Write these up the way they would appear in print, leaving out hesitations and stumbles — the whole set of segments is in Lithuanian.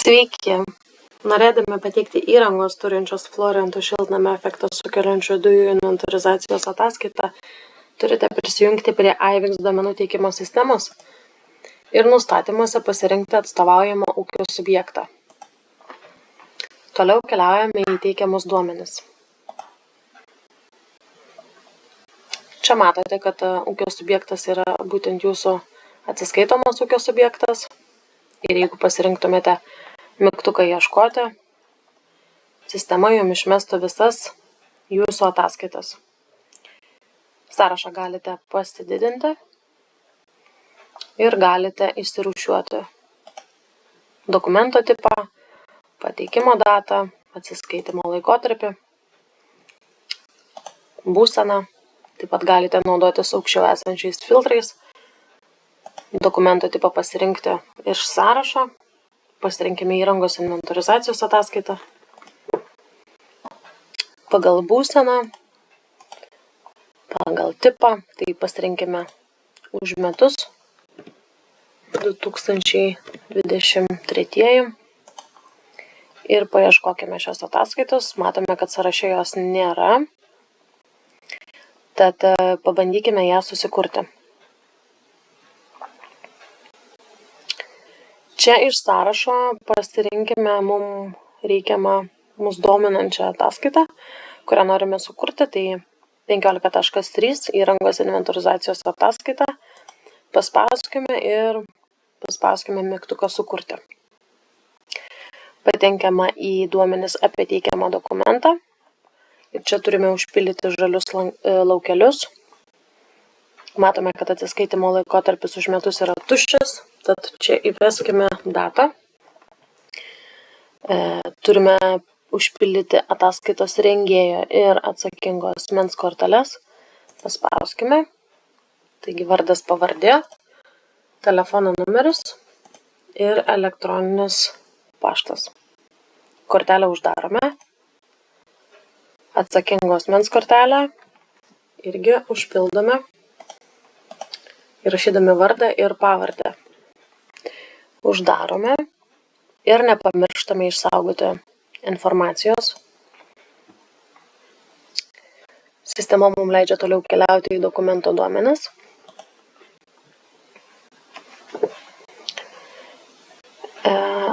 Sveiki! Norėdami pateikti įrangos turinčios fluorintų šiltnamio efektą sukeliančių dujų inventorizacijos ataskaitą, turite prisijungti prie IVIX duomenų teikimo sistemos ir nustatymuose pasirinkti atstovaujamą ūkio subjektą. Toliau keliaujame į teikiamus duomenis. Čia matote, kad ūkio subjektas yra būtent jūsų atsiskaitomas ūkio subjektas. Ir jeigu pasirinktumėte mygtuką ieškoti, sistema jums išmestų visas jūsų ataskaitas. Sąrašą galite pasididinti ir galite išsirūšiuoti dokumento tipą, pateikimo datą, atsiskaitimo laikotarpį, būseną. Taip pat galite naudotis aukščiau esančiais filtrais, dokumento tipą pasirinkti iš sąrašo. Pasirinkime įrangos inventorizacijos ataskaitą. Pagal būseną, pagal tipą, tai pasirinkime už metus 2023 ir paieškokime šios ataskaitos. Matome, kad sąraše jos nėra, tad pabandykime ją susikurti. Čia iš sąrašo pasirinkime mums reikiamą, mus dominančią ataskaitą, kurią norime sukurti. Tai 15.3 įrangos inventorizacijos ataskaita. Paspauskime ir paspauskime mygtuką sukurti. Patenkiama į duomenis apie teikiamą dokumentą. Ir čia turime užpildyti žalius laukelius. Matome, kad atsiskaitimo laikotarpis už metus yra tuščias. Tad čia įveskime datą. Turime užpildyti ataskaitos rengėjo ir atsakingo asmens korteles. Paspauskime. Taigi vardas, pavardė, telefono numeris ir elektroninis paštas. Kortelę uždarome. Atsakingo asmens kortelę irgi užpildome, įrašydami vardą ir pavardę. Uždarome ir nepamirštame išsaugoti informacijos. Sistema mums leidžia toliau keliauti į dokumento duomenis.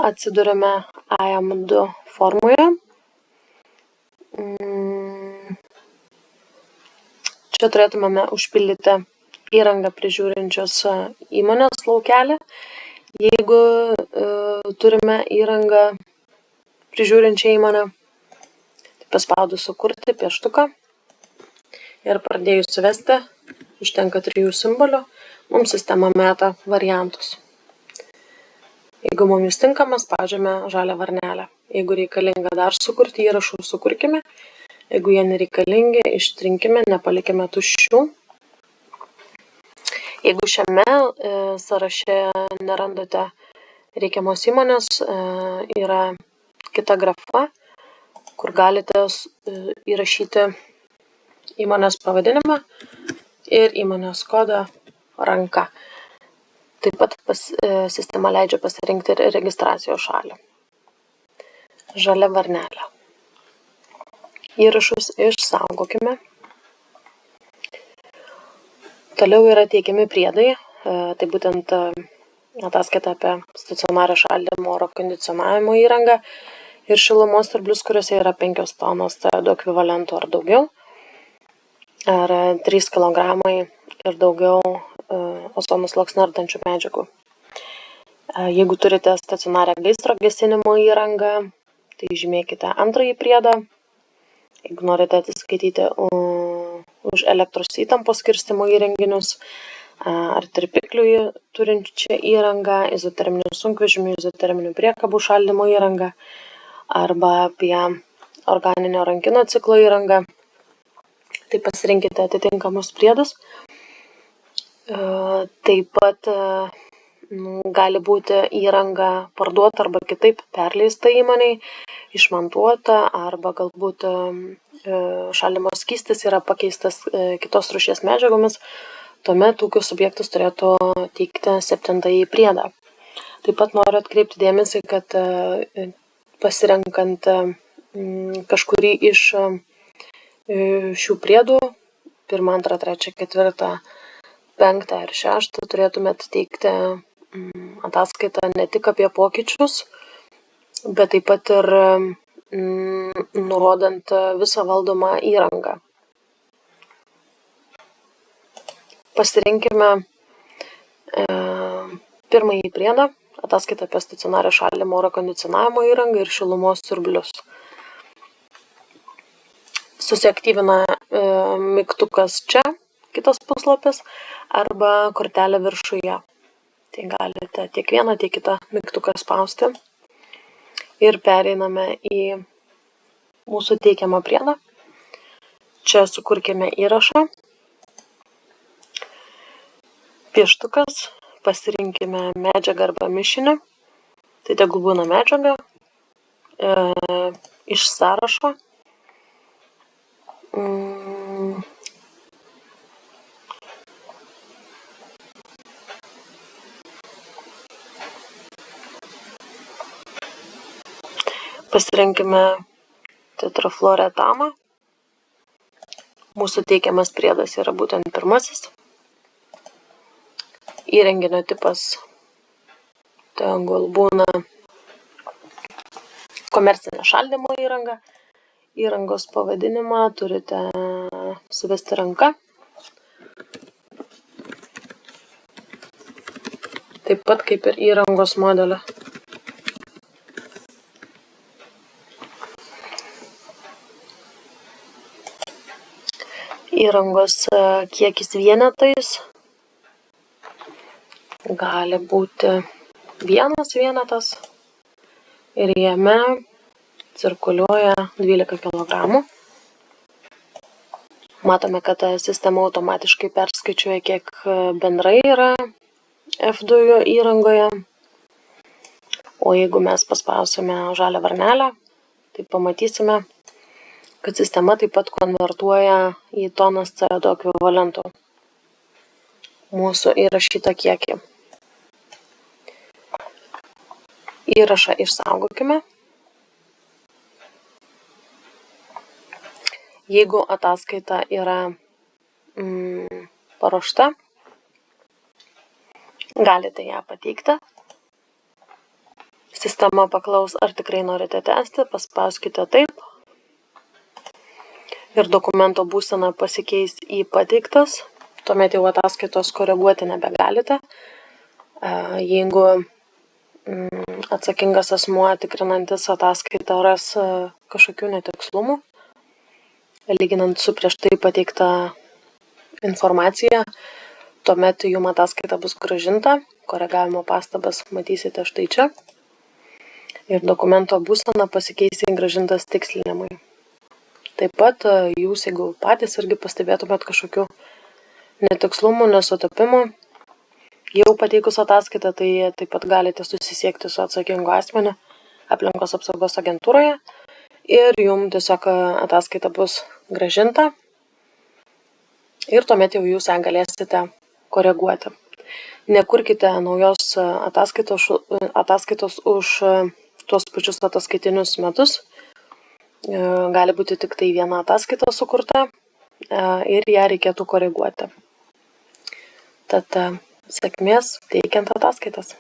Atsiduriame IAM2 formoje. Čia turėtumėme užpildyti įrangą prižiūrinčios įmonės laukelį. Jeigu turime įrangą prižiūrinčią įmonę, tai paspaudus sukurti pieštuką ir pradėjus suvesti, užtenka 3 simbolių, mums sistema meta variantus. Jeigu mums tinkamas, spaudžiame žalią varnelę. Jeigu reikalinga dar sukurti įrašų, sukurkime. Jeigu jie nereikalingi, ištrinkime, nepalikime tuščių. Jeigu šiame sąraše nerandate reikiamos įmonės, yra kita grafa, kur galite įrašyti įmonės pavadinimą ir įmonės kodą ranka. Taip pat sistema leidžia pasirinkti ir registracijos šalį. Žalia varnelė. Įrašus išsaugokime. Toliau yra teikiami priedai, tai būtent ataskaita apie stacionarią šaldymo oro kondicionavimo įrangą ir šilumos siurblius, kuriuose yra 5 tonos CO2 ekvivalentų ar daugiau, ar 3 kg ir daugiau ozono sluoksnį ardančių medžiagų. Jeigu turite stacionarią gaisro gesinimo įrangą, tai žymėkite antrąjį priedą. Jeigu norite atsiskaityti už elektros įtampos skirstymo įrenginius ar tirpiklių turinčią įrangą, izoterminių sunkvežimių, izoterminių priekabų šaldymo įrangą arba apie organinio rankino ciklo įrangą, tai pasirinkite atitinkamus priedus. Taip pat gali būti įranga parduota arba kitaip perleista įmoniai, išmontuota arba galbūt šaldymo skystis yra pakeistas kitos rūšies medžiagomis, tuomet ūkio subjektas turėtų teikti 7. priedą. Taip pat noriu atkreipti dėmesį, kad pasirenkant kažkurį iš šių priedų, 1, 2, 3, 4, 5 ir 6, turėtumėt teikti ataskaitą ne tik apie pokyčius, bet taip pat ir nurodant visą valdomą įrangą. Pasirinkime pirmąjį priedą, ataskaitą apie stacionarią šaldymo oro kondicionavimo įrangą ir šilumos siurblius. Susiaktyvina mygtukas čia, kitas puslapis, arba kortelė viršuje. Tai galite tiek vieną, tiek kitą mygtuką spausti. Ir pereiname į mūsų teikiamą priedą. Čia sukurkime įrašą. Pieštukas, pasirinkime medžiagą arba mišinį. Tai tegul būna medžiaga iš sąrašo. Pasirinkime tetrafluoretamą. Mūsų teikiamas priedas yra būtent pirmasis. Įrenginio tipas tegul būna komercinė šaldymo įranga. Įrangos pavadinimą turite suvesti ranka. Taip pat kaip ir įrangos modelį. Įrangos kiekis vienetais gali būti 1 vienetas ir jame cirkuliuoja 12 kg. Matome, kad sistema automatiškai perskaičiuoja, kiek bendrai yra F2 įrangoje. O jeigu mes paspausime žalią varnelę, tai pamatysime, kad sistema taip pat konvertuoja į tonas CO2 ekvivalentų mūsų įrašytą kiekį. Įrašą išsaugokime. Jeigu ataskaita yra paruošta, galite ją pateikti. Sistema paklaus, ar tikrai norite tęsti, paspauskite taip. Ir dokumento būsena pasikeis į pateiktas. Tuomet jau ataskaitos koreguoti nebegalite. Jeigu atsakingas asmuo tikrinantis ataskaitą ras kažkokių netikslumų, lyginant su prieš tai pateikta informacija, tuomet jums ataskaita bus grąžinta, koregavimo pastabas matysite štai čia ir dokumento būsena pasikeis į grąžintas tikslinimui. Taip pat jūs, jeigu patys irgi pastebėtumėt kažkokių netikslumų, nesutapimų, jau pateikus ataskaitą, tai taip pat galite susisiekti su atsakingu asmeniu aplinkos apsaugos agentūroje ir jums tiesiog ataskaita bus grąžinta ir tuomet jau jūs ją galėsite koreguoti. Nekurkite naujos ataskaitos už tuos pačius ataskaitinius metus. Gali būti tik tai viena ataskaita sukurta ir ją reikėtų koreguoti. Tad sėkmės teikiant ataskaitas.